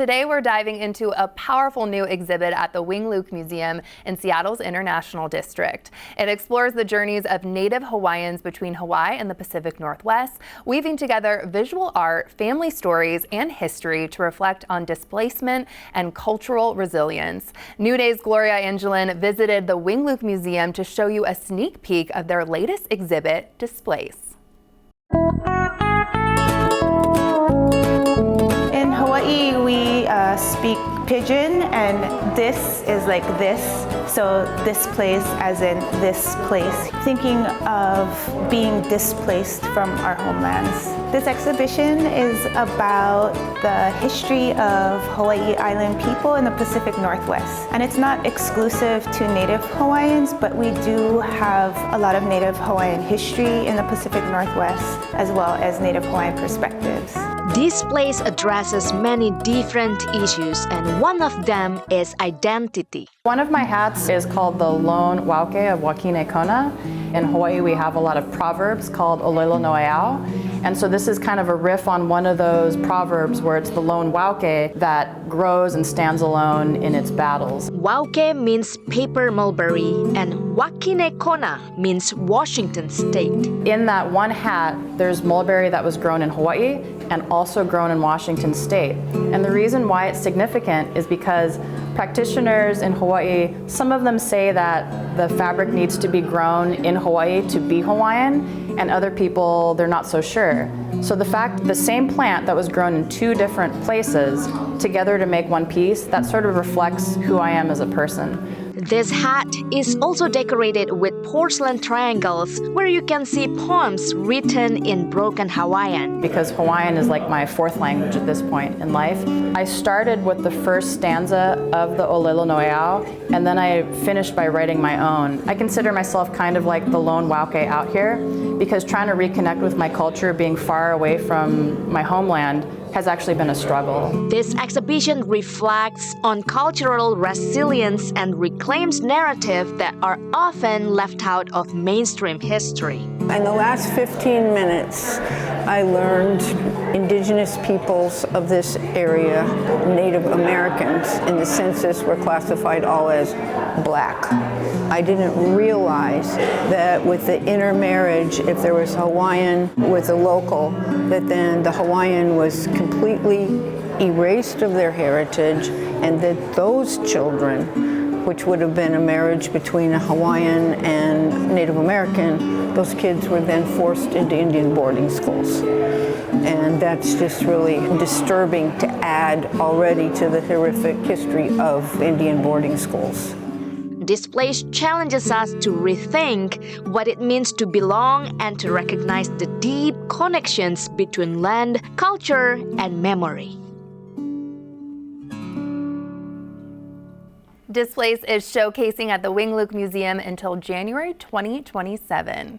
today we're diving into a powerful new exhibit at the Wing Luke Museum in Seattle's International District. It explores the journeys of Native Hawaiians between Hawaii and the Pacific Northwest, weaving together visual art, family stories, and history to reflect on displacement and cultural resilience. New Day's Gloria Angelin visited the Wing Luke Museum to show you a sneak peek of their latest exhibit, Displace. In Hawaii, we speak Pidgin, and this is like this. So displace as in this place, thinking of being displaced from our homelands. This exhibition is about the history of Hawaii Island people in the Pacific Northwest. And it's not exclusive to Native Hawaiians, but we do have a lot of Native Hawaiian history in the Pacific Northwest, as well as Native Hawaiian perspectives. Displace addresses many different issues, and one of them is identity. One of my hats is called the Lone Wauke of Wakine Kona. In Hawaii, we have a lot of proverbs called Olelo Noeau. And so this is kind of a riff on one of those proverbs where it's the lone wauke that grows and stands alone in its battles. Wauke means paper mulberry, and Wakine Kona means Washington State. In that one hat, there's mulberry that was grown in Hawaii and also grown in Washington State. And the reason why it's significant is because practitioners in Hawaii, some of them say that the fabric needs to be grown in Hawaii to be Hawaiian, and other people, they're not so sure. So the same plant that was grown in two different places together to make one piece, that sort of reflects who I am as a person. This hat is also decorated with porcelain triangles where you can see poems written in broken Hawaiian. Because Hawaiian is like my fourth language at this point in life, I started with the first stanza of the Olelo Noeau, and then I finished by writing my own. I consider myself kind of like the lone wauke out here, because trying to reconnect with my culture, being far away from my homeland, has actually been a struggle. This exhibition reflects on cultural resilience and reclaims narratives that are often left out of mainstream history. In the last 15 minutes, I learned indigenous peoples of this area, Native Americans, in the census were classified all as black. I didn't realize that with the intermarriage, if there was Hawaiian with a local, that then the Hawaiian was completely erased of their heritage, and that those children, which would have been a marriage between a Hawaiian and Native American, those kids were then forced into Indian boarding schools. And that's just really disturbing to add already to the horrific history of Indian boarding schools. Displace challenges us to rethink what it means to belong and to recognize the deep connections between land, culture, and memory. Displace is showcasing at the Wing Luke Museum until January 2027.